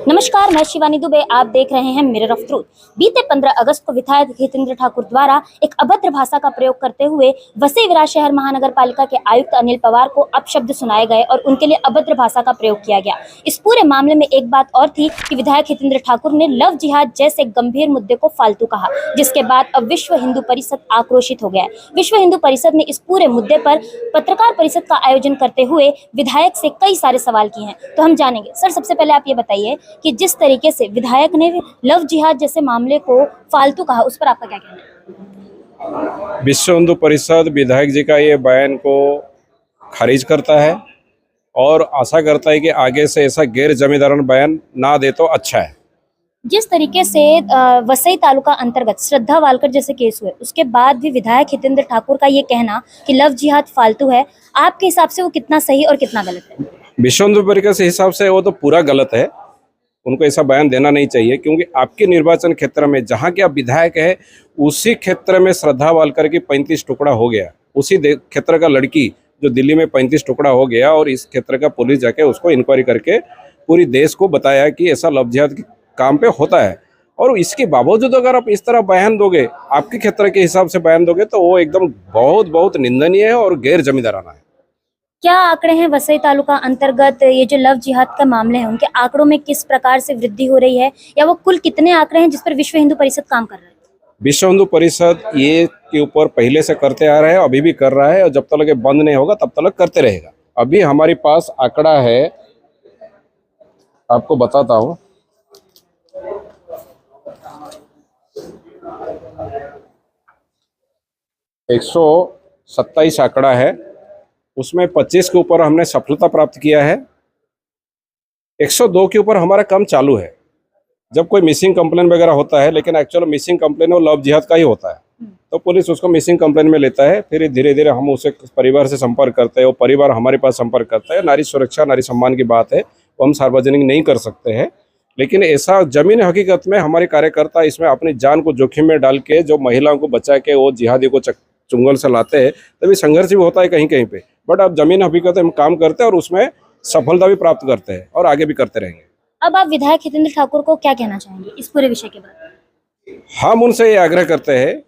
नमस्कार, मैं शिवानी दुबे। आप देख रहे हैं मिरर ऑफ ट्रूथ। बीते 15 अगस्त को विधायक हितेंद्र ठाकुर द्वारा एक अभद्र भाषा का प्रयोग करते हुए वसई विरार शहर महानगर पालिका के आयुक्त अनिल पवार को अपशब्द सुनाए गए और उनके लिए अभद्र भाषा का प्रयोग किया गया। इस पूरे मामले में एक बात और थी कि विधायक हितेंद्र ठाकुर ने लव जिहाद जैसे गंभीर मुद्दे को फालतू कहा, जिसके बाद अब विश्व हिंदू परिषद आक्रोशित हो गया है। विश्व हिंदू परिषद ने इस पूरे मुद्दे पर पत्रकार परिषद का आयोजन करते हुए विधायक से कई सारे सवाल किए हैं, तो हम जानेंगे। सर, सबसे पहले आप ये बताइए कि जिस तरीके से विधायक ने लव जिहाद जैसे मामले को फालतू कहा, उस पर आपका क्या कहना है? विश्व हिंदू परिषद विधायक जी का ये बयान को खारिज करता है और आशा करता है कि आगे से ऐसा गैर जिम्मेदाराना बयान ना दे तो अच्छा है। जिस तरीके से वसई तालुका अंतर्गत श्रद्धा वालकर जैसे केस हुए, उसके बाद भी विधायक हितेंद्र ठाकुर का ये कहना कि लव जिहाद फालतू है, आपके हिसाब से वो कितना सही और कितना गलत है? विश्व हिंदू परिषद के हिसाब से वो तो पूरा गलत है। उनको ऐसा बयान देना नहीं चाहिए, क्योंकि आपके निर्वाचन क्षेत्र में जहाँ के आप विधायक है, उसी क्षेत्र में श्रद्धा वालकर की 35 टुकड़ा हो गया। उसी क्षेत्र का लड़की जो दिल्ली में 35 टुकड़ा हो गया, और इस क्षेत्र का पुलिस जाके उसको इंक्वायरी करके पूरी देश को बताया कि ऐसा लव जिहाद के काम पे होता है। और इसके बावजूद अगर आप इस तरह बयान दोगे, आपके क्षेत्र के हिसाब से बयान दोगे, तो वो एकदम बहुत निंदनीय है और गैर जिम्मेदाराना है। क्या आंकड़े हैं वसई तालुका अंतर्गत ये जो लव जिहाद का मामले हैं, उनके आंकड़ों में किस प्रकार से वृद्धि हो रही है, या वो कुल कितने आंकड़े हैं जिस पर विश्व हिंदू परिषद काम कर रहा है? विश्व हिंदू परिषद ये के ऊपर पहले से करते आ रहा है, अभी भी कर रहा है, और जब तक ये बंद नहीं होगा तब तक करते रहेगा। अभी हमारे पास आंकड़ा है, आपको बताता हूँ। एक 127 आंकड़ा है, उसमें 25 के ऊपर हमने सफलता प्राप्त किया है। 102 के ऊपर हमारा काम चालू है। जब कोई मिसिंग कंप्लेन वगैरह होता है, लेकिन एक्चुअल मिसिंग कंप्लेन वो लव जिहाद का ही होता है, तो पुलिस उसको मिसिंग कंप्लेन में लेता है। फिर धीरे धीरे हम उसे परिवार से संपर्क करते हैं, वो परिवार हमारे पास संपर्क करता है। नारी सुरक्षा, नारी सम्मान की बात है, वो हम सार्वजनिक नहीं कर सकते हैं, लेकिन ऐसा जमीन हकीकत में हमारे कार्यकर्ता इसमें अपनी जान को जोखिम में डाल के जो महिलाओं को बचा के वो जिहादी को चुंगल से लाते हैं, तभी संघर्ष भी होता है कहीं कहीं पे। बट अब जमीन हकीकत हम काम करते हैं और उसमें सफलता भी प्राप्त करते हैं और आगे भी करते रहेंगे। अब आप विधायक हितेंद्र ठाकुर को क्या कहना चाहेंगे इस पूरे विषय के बाद? हम उनसे ये आग्रह करते हैं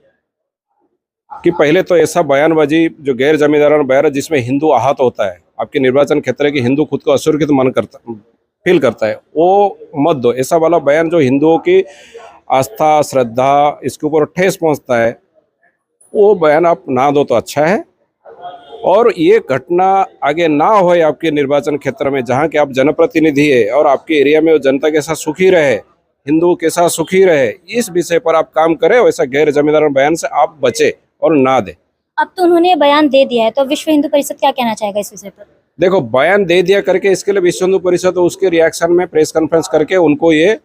कि पहले तो ऐसा बयानबाजी जो गैर जिम्मेदाराना बयान है, जिसमें हिंदू आहत होता है, आपके निर्वाचन क्षेत्र के हिंदू खुद को असुरक्षित फील करता है, वो मत दो। ऐसा वाला बयान जो हिंदुओं की आस्था, श्रद्धा, इसके ऊपर ठेस पहुंचता है, वो बयान आप ना दो तो अच्छा है। और ये घटना आगे ना हो आपके निर्वाचन क्षेत्र में, जहाँ के आप जनप्रतिनिधि है और आपके एरिया में जनता के साथ सुखी रहे, हिंदू के साथ सुखी रहे, इस विषय पर आप काम करें। वैसा गैर जिम्मेदाराना बयान से आप बचे और ना दे। अब तो उन्होंने बयान दे दिया है, तो विश्व हिंदू परिषद क्या कहना चाहेगा इस विषय पर? देखो, बयान दे दिया करके इसके लिए विश्व हिंदू परिषद उसके रिएक्शन में प्रेस कॉन्फ्रेंस करके उनको ये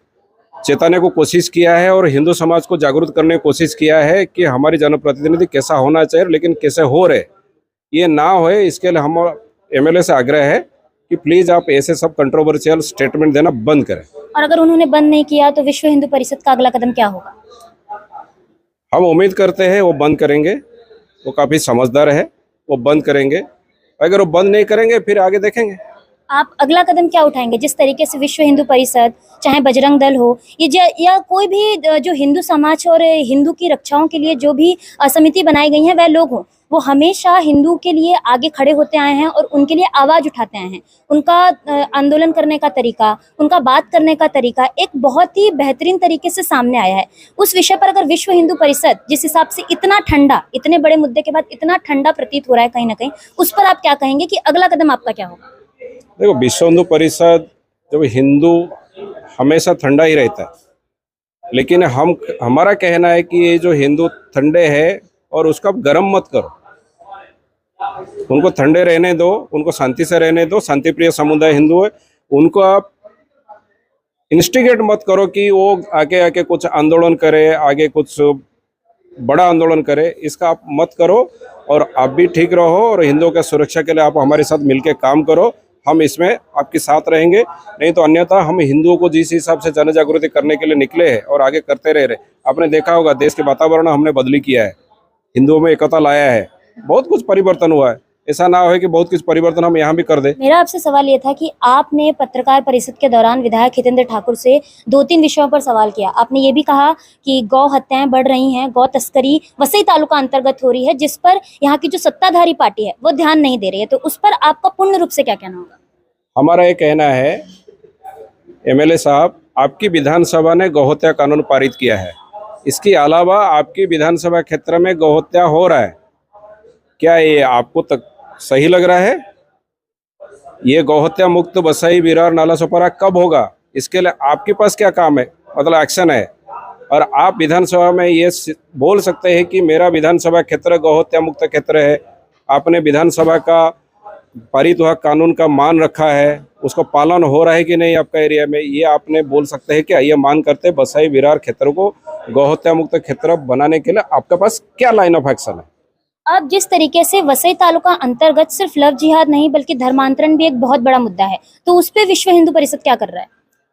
चेताने को कोशिश किया है और हिंदू समाज को जागरूक करने की कोशिश किया है कि हमारी जनप्रतिनिधि कैसा होना चाहिए, लेकिन कैसे हो रहे ये ना होए। इसके लिए हम एमएलए से आग्रह है कि प्लीज आप ऐसे सब कंट्रोवर्शियल स्टेटमेंट देना बंद करें। और अगर उन्होंने बंद नहीं किया तो विश्व हिंदू परिषद का अगला कदम क्या होगा? हम उम्मीद करते हैं वो बंद करेंगे। वो काफी समझदार है, वो बंद करेंगे। अगर वो बंद नहीं करेंगे फिर आगे देखेंगे। आप अगला कदम क्या उठाएंगे? जिस तरीके से विश्व हिंदू परिषद, चाहे बजरंग दल हो, या कोई भी जो हिंदू समाज और हिंदू की रक्षाओं के लिए जो भी समिति बनाई गई है, वह लोग हों, वो हमेशा हिंदू के लिए आगे खड़े होते आए हैं और उनके लिए आवाज उठाते आए हैं। उनका आंदोलन करने का तरीका, उनका बात करने का तरीका एक बहुत ही बेहतरीन तरीके से सामने आया है। उस विषय पर अगर विश्व हिंदू परिषद जिस हिसाब से इतना ठंडा, इतने बड़े मुद्दे के बाद इतना ठंडा प्रतीत हो रहा है कहीं ना कहीं, उस पर आप क्या कहेंगे कि अगला कदम आपका क्या होगा? देखो, विश्व हिंदू परिषद जब हिंदू हमेशा ठंडा ही रहता है, लेकिन हमारा कहना है कि ये जो हिंदू ठंडे है और उसका गर्म मत करो, उनको ठंडे रहने दो, उनको शांति से रहने दो। शांति प्रिय समुदाय हिंदू है, उनको आप इंस्टिगेट मत करो कि वो आके कुछ आंदोलन करे, आगे कुछ बड़ा आंदोलन करे, इसका आप मत करो। और आप भी ठीक रहो और हिंदुओं की सुरक्षा के लिए आप हमारे साथ मिलकर काम करो। हम इसमें आपके साथ रहेंगे, नहीं तो अन्यथा हम हिंदुओं को जिस हिसाब से जन जागृति करने के लिए निकले हैं और आगे करते रहे। आपने देखा होगा देश के वातावरण हमने बदली किया है, हिंदुओं में एकता लाया है, बहुत कुछ परिवर्तन हुआ है। ऐसा ना हो कि बहुत कुछ परिवर्तन हम यहाँ भी कर दे। मेरा आपसे सवाल ये था कि आपने पत्रकार परिषद के दौरान विधायक हितेंद्र ठाकुर से 2-3 विषयों पर सवाल किया। आपने ये भी कहा कि गौ हत्याएं बढ़ रही हैं, गौ तस्करी वसई तालुका अंतर्गत हो रही है, जिस पर यहाँ की जो सत्ताधारी पार्टी है वो ध्यान नहीं दे रही है। तो उस पर आपका पूर्ण रूप से क्या कहना होगा? हमारा ये कहना है, एमएलए साहब, आपकी विधानसभा ने गौहत्या कानून पारित किया है। इसके अलावा आपकी विधानसभा क्षेत्र में गौहत्या हो रहा है, क्या ये आपको तक सही लग रहा है? ये गौहत्या मुक्त वसई विरार नाला सोपारा कब होगा? इसके लिए आपके पास क्या काम है, मतलब एक्शन है? और आप विधानसभा में ये बोल सकते हैं कि मेरा विधानसभा क्षेत्र गौहत्या मुक्त क्षेत्र है। आपने विधानसभा का पारित हुआ कानून का मान रखा है, उसको पालन हो रहा है कि नहीं आपका एरिया में, ये आपने बोल सकते हैं कि ये मान करते वसई विरार क्षेत्र को गौहत्या मुक्त क्षेत्र बनाने के लिए आपके पास क्या लाइन ऑफ एक्शन है? अब जिस तरीके से वसई तालुका अंतर्गत सिर्फ लव जिहाद नहीं बल्कि धर्मांतरण भी एक बहुत बड़ा मुद्दा है, तो उस पे विश्व हिंदू परिषद क्या कर रहा है?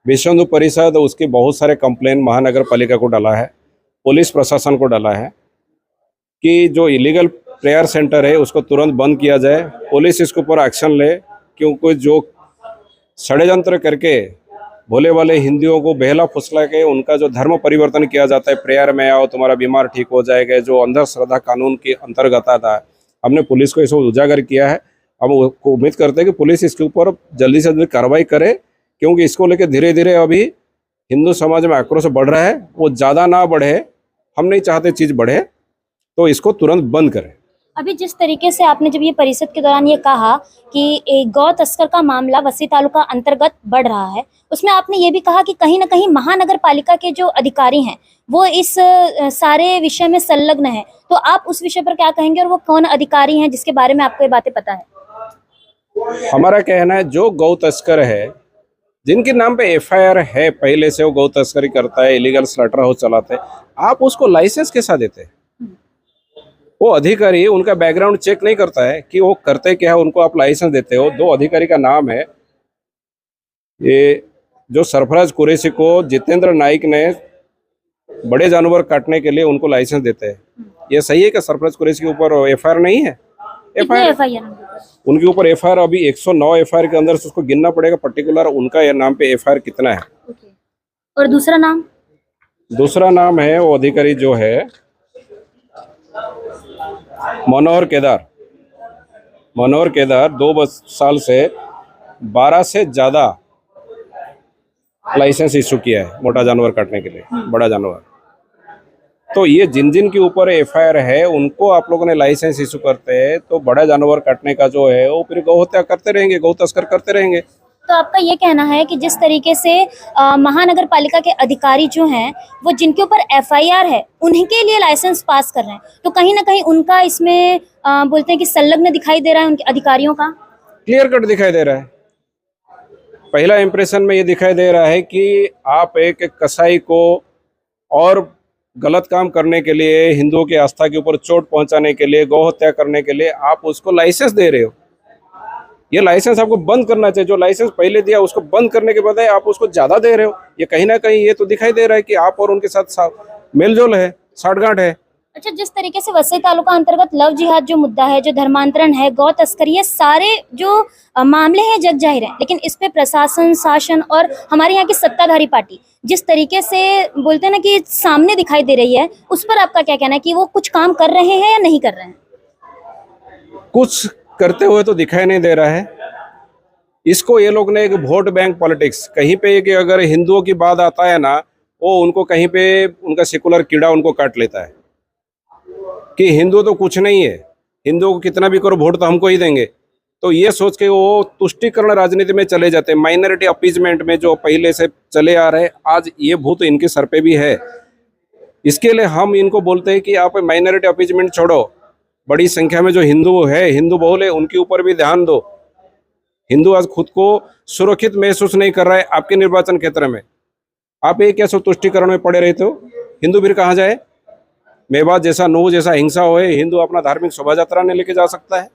विश्व हिंदू परिषद उसके बहुत सारे कंप्लेन महानगर पालिका को डाला है, पुलिस प्रशासन को डाला है कि जो इलीगल प्रेयर सेंटर है उसको तुरंत बंद किया जाए, पुलिस इसके ऊपर एक्शन ले, क्योंकि जो षड्यंत्र करके भोले वाले हिंदुओं को बहला फुसला के उनका जो धर्म परिवर्तन किया जाता है, प्रेयर में आओ तुम्हारा बीमार ठीक हो जाएगा, जो अंधश्रद्धा कानून के अंतर्गत आता है, हमने पुलिस को इसको उजागर किया है। हम उम्मीद करते हैं कि पुलिस इसके ऊपर जल्दी से जल्दी कार्रवाई करे, क्योंकि इसको लेकर धीरे धीरे अभी हिंदू समाज में आक्रोश बढ़ रहा है, वो ज़्यादा ना बढ़े, हम नहीं चाहते चीज़ बढ़े, तो इसको तुरंत बंद करें। अभी जिस तरीके से आपने जब ये परिषद के दौरान ये कहा कि एक गौ तस्कर का मामला वसई तालुका अंतर्गत बढ़ रहा है, उसमें आपने ये भी कहा कि कहीं ना कहीं महानगर पालिका के जो अधिकारी हैं वो इस सारे विषय में संलग्न है, तो आप उस विषय पर क्या कहेंगे और वो कौन अधिकारी हैं जिसके बारे में आपको ये बातें पता है? हमारा कहना है, जो गौ तस्कर है, जिनके नाम पे एफआईआर है, पहले से वो गौ तस्करी करता है, इलीगल स्लॉटर हाउस चलाते हैं, आप उसको लाइसेंस कैसा देते हैं? वो अधिकारी उनका बैकग्राउंड चेक नहीं करता है कि वो करते क्या है, उनको आप लाइसेंस देते हो। 2 अधिकारी का नाम है, ये जो सरफराज कुरैशी को जितेंद्र नाइक ने बड़े जानवर काटने के लिए उनको लाइसेंस देते हैं। ये सही है कि सरफराज कुरैशी के ऊपर एफआईआर नहीं है? उनके ऊपर एफआईआर अभी 109 एफआईआर के अंदर से उसको गिनना पड़ेगा पर्टिकुलर उनका नाम पे एफआईआर कितना है। और दूसरा नाम है वो अधिकारी जो है मनोहर केदार 2 साल से 12 से ज़्यादा लाइसेंस इशू किया है मोटा जानवर काटने के लिए, बड़ा जानवर। तो ये जिन जिन के ऊपर एफआईआर है उनको आप लोगों ने लाइसेंस इशू करते हैं, तो बड़ा जानवर काटने का जो है वो फिर गौ हत्या करते रहेंगे, गौ तस्कर करते रहेंगे। तो आपका ये कहना है कि जिस तरीके से महानगर पालिका के अधिकारी जो हैं वो जिनके ऊपर एफआईआर है उन्हीं के लिए लाइसेंस पास कर रहे हैं, तो कहीं ना कहीं उनका इसमें बोलते हैं कि संलग्न दिखाई दे रहा है उनके अधिकारियों का? क्लियर कट दिखाई दे रहा है। पहला इंप्रेशन में ये दिखाई दे रहा है कि आप एक कसाई को और गलत काम करने के लिए, हिंदुओं की आस्था के ऊपर चोट पहुंचाने के लिए, गौ हत्या करने के लिए आप उसको लाइसेंस दे रहे हो। ये लाइसेंस आपको बंद करना चाहिए। जो लाइसेंस पहले दिया उसको बंद करने के बजाय आप उसको ज्यादा दे रहे हो। ये कहीं ना कहीं ये तो दिखाई दे रहा है कि आप और उनके साथ मेलजोल है, साठगांठ है। अच्छा, जिस तरीके से वसई तालुका अंतर्गत लव जिहाद जो मुद्दा है, जो धर्मांतरण है, गौ तस्करी, ये सारे जो मामले हैं जग जाहिर हैं, लेकिन इस पे प्रशासन, शासन और हमारे यहाँ की सत्ताधारी पार्टी जिस तरीके से बोलते हैं ना कि सामने दिखाई दे रही है, उस पर आपका क्या कहना है कि वो कुछ काम कर रहे हैं या नहीं कर रहे हैं? कुछ करते हुए तो दिखाई नहीं दे रहा है। इसको ये लोग ने एक वोट बैंक पॉलिटिक्स, कहीं पे कि अगर हिंदुओं की बात आता है ना, वो उनको कहीं पे उनका सेकुलर कीड़ा उनको काट लेता है कि हिंदू तो कुछ नहीं है, हिंदुओं को कितना भी करो वोट तो हमको ही देंगे। तो ये सोच के वो तुष्टीकरण राजनीति में चले जाते हैं, माइनॉरिटी अपीजमेंट में जो पहले से चले आ रहे, आज ये भूत इनके सर पे भी है। इसके लिए हम इनको बोलते हैं कि आप माइनॉरिटी अपीजमेंट छोड़ो, बड़ी संख्या में जो हिंदू है, हिंदू बहुल है, उनके ऊपर भी ध्यान दो। हिंदू आज खुद को सुरक्षित महसूस नहीं कर रहा है आपके निर्वाचन क्षेत्र में। आप एक क्या तुष्टीकरण में पड़े रहते हो, हिंदू फिर कहाँ जाए? मेवात जैसा, नूह जैसा हिंसा होए, हिंदू अपना धार्मिक शोभा यात्रा नहीं लेके जा सकता है।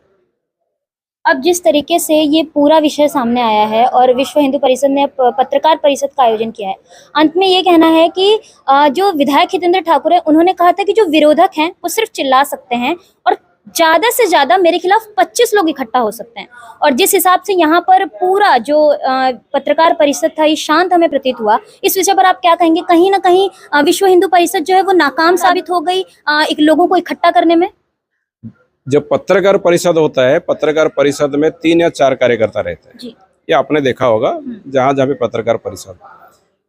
अब जिस तरीके से ये पूरा विषय सामने आया है और विश्व हिंदू परिषद ने पत्रकार परिषद का आयोजन किया है, अंत में ये कहना है कि जो विधायक हितेंद्र ठाकुर है, उन्होंने कहा था कि जो विरोधक हैं वो सिर्फ चिल्ला सकते हैं और ज्यादा से ज्यादा मेरे खिलाफ 25 लोग इकट्ठा हो सकते हैं। और जिस हिसाब से यहाँ पर पूरा जो पत्रकार परिषद था ये शांत हमें प्रतीत हुआ, इस विषय पर आप क्या कहेंगे? कहीं ना कहीं विश्व हिंदू परिषद जो है वो नाकाम साबित हो गई एक लोगों को इकट्ठा करने में। जब पत्रकार परिषद होता है, पत्रकार परिषद में 3 या 4 कार्यकर्ता रहते हैं, जी ये आपने देखा होगा जहां जहां भी पत्रकार परिषद।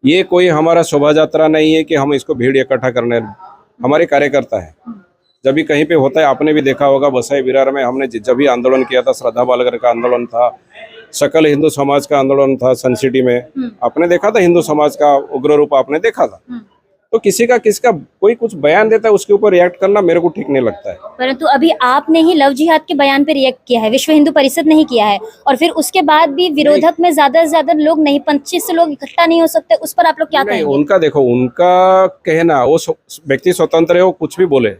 ये कोई हमारा शोभा यात्रा नहीं है कि हम इसको भीड़ इकट्ठा करने, हमारे कार्यकर्ता है। जब भी कहीं पे होता है, आपने भी देखा होगा बसाई विरार में हमने जब भी आंदोलन किया था, श्रद्धा बालकर का आंदोलन था, सकल हिंदू समाज का आंदोलन था सन सिटी में, आपने देखा था हिंदू समाज का उग्र रूप आपने देखा था। तो किसका कोई कुछ बयान देता है उसके ऊपर रिएक्ट करना मेरे को ठीक नहीं लगता है। परंतु अभी आपने ही लव जिहाद के बयान पे रिएक्ट किया है, विश्व हिंदू परिषद नहीं किया है, और फिर उसके बाद भी विरोधक में ज्यादा से ज्यादा लोग नहीं, 25 लोग इकट्ठा नहीं हो सकते, उस पर आप लोग क्या कहेंगे? उनका देखो, उनका कहना, वो व्यक्ति स्वतंत्र है, वो कुछ भी बोले,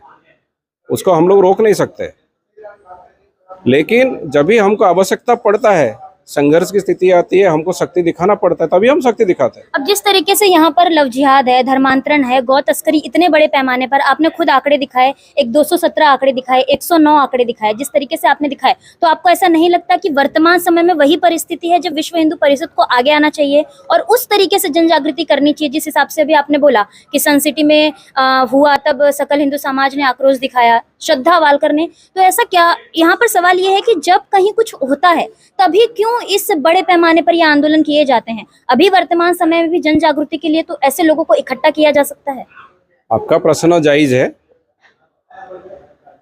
उसको हम लोग रोक नहीं सकते। लेकिन जब भी हमको आवश्यकता पड़ता है, संघर्ष की स्थिति आती है, हमको शक्ति दिखाना पड़ता है, तभी हम शक्ति दिखाते हैं। अब जिस तरीके से यहाँ पर लव जिहाद है, धर्मांतरण है, गौ तस्करी इतने बड़े पैमाने पर, आपने खुद आंकड़े दिखाए, एक 217 आंकड़े दिखाए, 109 आंकड़े दिखाए, जिस तरीके से आपने दिखाए, तो आपको ऐसा नहीं लगता कि वर्तमान समय में वही परिस्थिति है जब विश्व हिंदू परिषद को आगे आना चाहिए और उस तरीके से जन जागृति करनी चाहिए? जिस हिसाब से अभी आपने बोला कि सन सिटी में हुआ, तब सकल हिंदू समाज ने आक्रोश दिखाया, श्रद्धा वालकर ने, तो ऐसा क्या, यहाँ पर सवाल ये है कि जब कहीं कुछ होता है तभी क्यों इस बड़े पैमाने पर ये आंदोलन किए जाते हैं? अभी वर्तमान समय में भी जन जागृति के लिए तो ऐसे लोगों को इकट्ठा किया जा सकता है। आपका प्रश्न जायज है।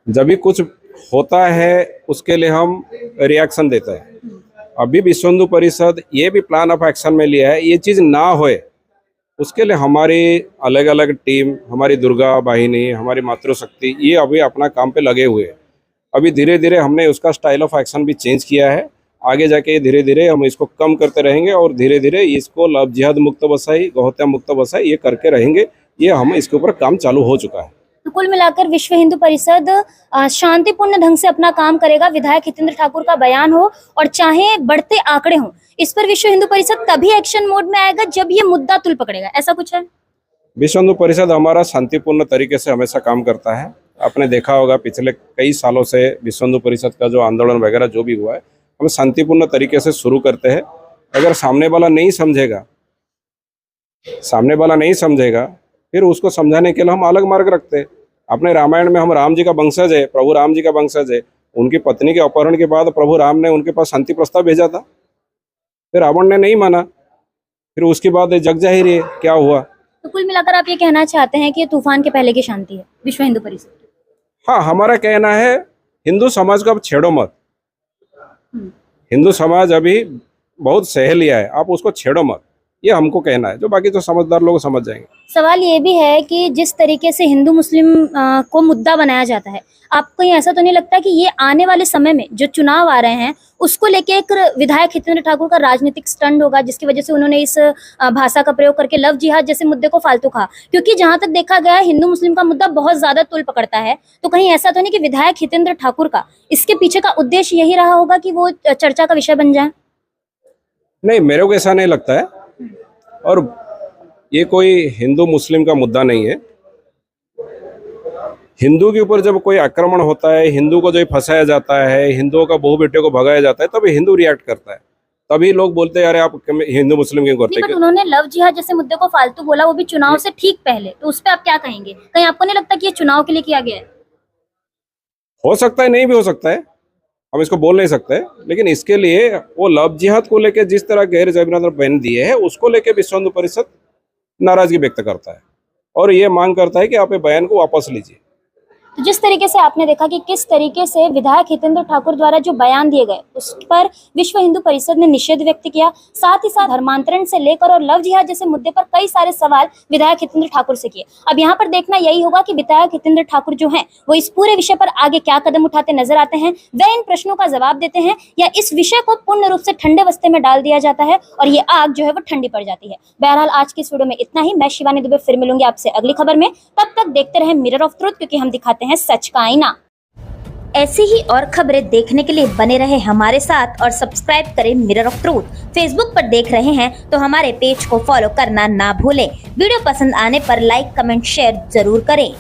जब भी कुछ होता है उसके लिए हम रिएक्शन देते हैं। अभी विश्व हिंदू परिषद ये भी प्लान ऑफ एक्शन में लिया है, ये चीज ना होए उसके लिए हमारी अलग अलग टीम, हमारी दुर्गा वाहिनी, हमारी मातृशक्ति, ये अभी अपना काम पे लगे हुए हैं। अभी धीरे धीरे हमने उसका स्टाइल ऑफ एक्शन भी चेंज किया है। आगे जाके धीरे धीरे हम इसको कम करते रहेंगे और धीरे धीरे इसको लव जिहाद मुक्त बसाई, गौहत्या मुक्त बसाई, ये करके रहेंगे। ये हम इसके ऊपर काम चालू हो चुका है। तो कुल मिलाकर विश्व हिंदू परिषद शांतिपूर्ण ढंग से अपना काम करेगा। विधायक हितेंद्र ठाकुर का बयान हो और चाहे बढ़ते आंकड़े हों, इस पर विश्व हिंदू परिषद तभी एक्शन मोड में आएगा जब ये मुद्दा तुल पकड़ेगा, ऐसा कुछ है? विश्व हिंदू परिषद हमारा शांतिपूर्ण तरीके से हमेशा काम करता है। आपने देखा होगा पिछले कई सालों से विश्व हिंदू परिषद का जो आंदोलन वगैरह जो भी हुआ है, हम शांतिपूर्ण तरीके से शुरू करते हैं। अगर सामने वाला नहीं समझेगा फिर उसको समझाने के लिए हम अलग मार्ग रखते हैं। अपने रामायण में हम राम जी का वंशज है, प्रभु राम जी का वंशज है। उनकी पत्नी के अपहरण के बाद प्रभु राम ने उनके पास शांति प्रस्ताव भेजा था, फिर रावण ने नहीं माना, फिर उसके बाद जग जाहिर है क्या हुआ। तो कुल मिलाकर आप ये कहना चाहते हैं कि ये तूफान के पहले की शांति है विश्व हिंदू परिषद? हाँ, हमारा कहना है हिंदू समाज को अब छेड़ो मत। हिंदू समाज अभी बहुत सह लिया है, आप उसको छेड़ो मत, ये हमको कहना है। जो बाकी तो समझदार लोग समझ जाएंगे। सवाल ये भी है कि जिस तरीके से हिंदू मुस्लिम को मुद्दा बनाया जाता है, आपको ये ऐसा तो नहीं लगता कि ये आने वाले समय में जो चुनाव आ रहे हैं उसको लेके एक विधायक हितेंद्र ठाकुर का राजनीतिक स्टंट होगा, जिसकी वजह से उन्होंने इस भाषा का प्रयोग करके लव जिहाद जैसे मुद्दे को फालतू कहा? क्योंकि जहां तक देखा गया है हिंदू मुस्लिम का मुद्दा बहुत ज्यादा तुल पकड़ता है, तो कहीं ऐसा तो नहीं कि विधायक हितेंद्र ठाकुर का इसके पीछे का उद्देश्य यही रहा होगा कि वो चर्चा का विषय बन जाए? नहीं, मेरे को ऐसा नहीं लगता है। और ये कोई हिंदू मुस्लिम का मुद्दा नहीं है। हिंदू के ऊपर जब कोई आक्रमण होता है, हिंदू को जो फंसाया जाता है, हिंदुओं का बहु बेटे को भगाया जाता है, तभी हिंदू रिएक्ट करता है। तभी लोग बोलते हैं अरे आप हिंदू मुस्लिम क्यों करते हैं? उन्होंने लव जिहाद जैसे मुद्दे को फालतू बोला, वो भी चुनाव से ठीक पहले, तो उस पर आप क्या कहेंगे? कहीं आपको नहीं लगता कि ये चुनाव के लिए किया गया है? हो सकता है, नहीं भी हो सकता है, हम इसको बोल नहीं सकते। लेकिन इसके लिए वो लव जिहाद को लेकर जिस तरह गैर जबरन बयान दिए है, उसको लेकर विश्व हिंदू परिषद नाराजगी व्यक्त करता है और ये मांग करता है कि आप ये बयान को वापस लीजिए। तो जिस तरीके से आपने देखा कि किस तरीके से विधायक हितेंद्र ठाकुर द्वारा जो बयान दिए गए उस पर विश्व हिंदू परिषद ने निषेध व्यक्त किया, साथ ही साथ धर्मांतरण से लेकर और लव जिहाद जैसे मुद्दे पर कई सारे सवाल विधायक हितेंद्र ठाकुर से किए। अब यहाँ पर देखना यही होगा कि विधायक हितेंद्र ठाकुर जो हैं वो इस पूरे विषय पर आगे क्या कदम उठाते नजर आते हैं, वे इन प्रश्नों का जवाब देते हैं या इस विषय को पूर्ण रूप से ठंडे बस्ते में डाल दिया जाता है और ये आग जो है वो ठंडी पड़ जाती है। बहरहाल आज की इस वीडियो में इतना ही। मैं शिवानी दुबे फिर मिलूंगी आपसे अगली खबर में। तब तक देखते रहे मिरर ऑफ ट्रुथ, क्योंकि हम दिखाते हैं सच का आईना। ऐसी ही और खबरें देखने के लिए बने रहे हमारे साथ और सब्सक्राइब करें मिरर ऑफ ट्रूथ। फेसबुक पर देख रहे हैं तो हमारे पेज को फॉलो करना ना भूलें। वीडियो पसंद आने पर लाइक, कमेंट, शेयर जरूर करें।